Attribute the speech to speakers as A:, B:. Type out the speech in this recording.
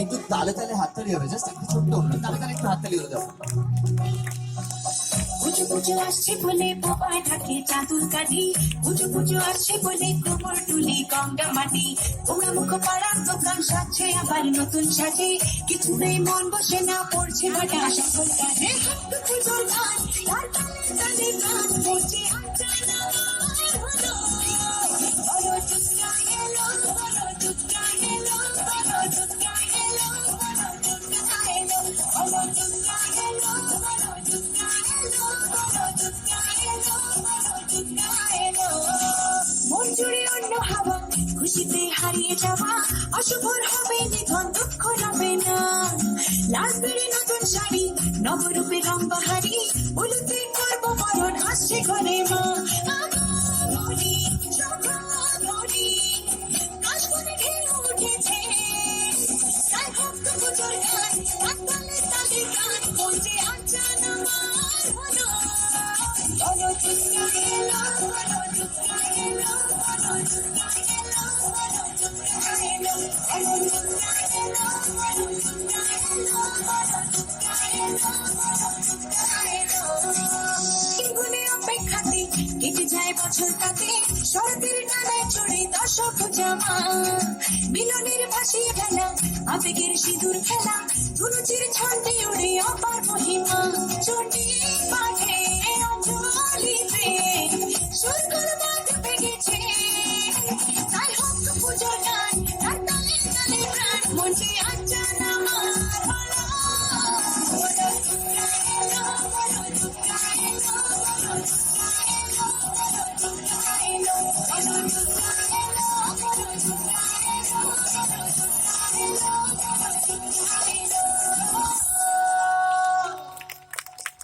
A: একটু তালে তালে হাততালি হবে, জাস্ট একটু ছোট্ট অনুরোধ, তালে তালে একটু হাততালি হয়ে যাবে।
B: পুজো পুজো আসছে বলে বাবায় থাকে চাদুর কাঠি, পুজো পুজো আসছে বলে গোবর তুলি গঙ্গা মাটি, তোমরা মুখ পাড়ার দোকান সাজছে আবার নতুন সাজে, কিছুতেই মন বসে না পড়ছে ভাটা সকল কাজে। পুজোর গান তার তালে তালে গান বলছে আঞ্জানা হলো, বড় দুর্গা এলো, বড় দুর্গা এলো, বড় দুর্গা এলো, বড় দুর্গা এলো, বড় দুর্গা এলো, বড় দুর্গা এলো, বড় দুর্গা এলো, বড় দুর্গা এলো। মন জুড়ে অন্য হাওয়া, খুশিতে হারিয়ে যাওয়া, অশুভর হবে নিধন, দুঃখ রবে না। লাল বেড়ে নতুন শাড়ি, নবরূপে রং বাহারি, হলুদে করবো বরণ, আসছে ঘরে মা। ঘড়ি ঘড়ি কাশবনে ঢেউ উঠেছে, তাই ভক্ত পুজোর গান, তালে তালে গান বলছে আঞ্জানা মার হলো, বড় দুর্গা এলো, বড় দুর্গা এলো, বড় দুর্গা এলো, বড় দুর্গা এলো, বড় দুর্গা এলো, বড় দুর্গা এলো, বড় দুর্গা এলো, বড় দুর্গা এলো। গুনে অপেক্ষাতে কেটে যায় বছর তাতে, শরতের নালায় চড়ে দশভুজা মা, মিলনের ভাসিয়ে ফেলা আবেগের সিঁদুর খেলা, ধুনুচির ছন্দে উড়ে অপার মহিমা, চটি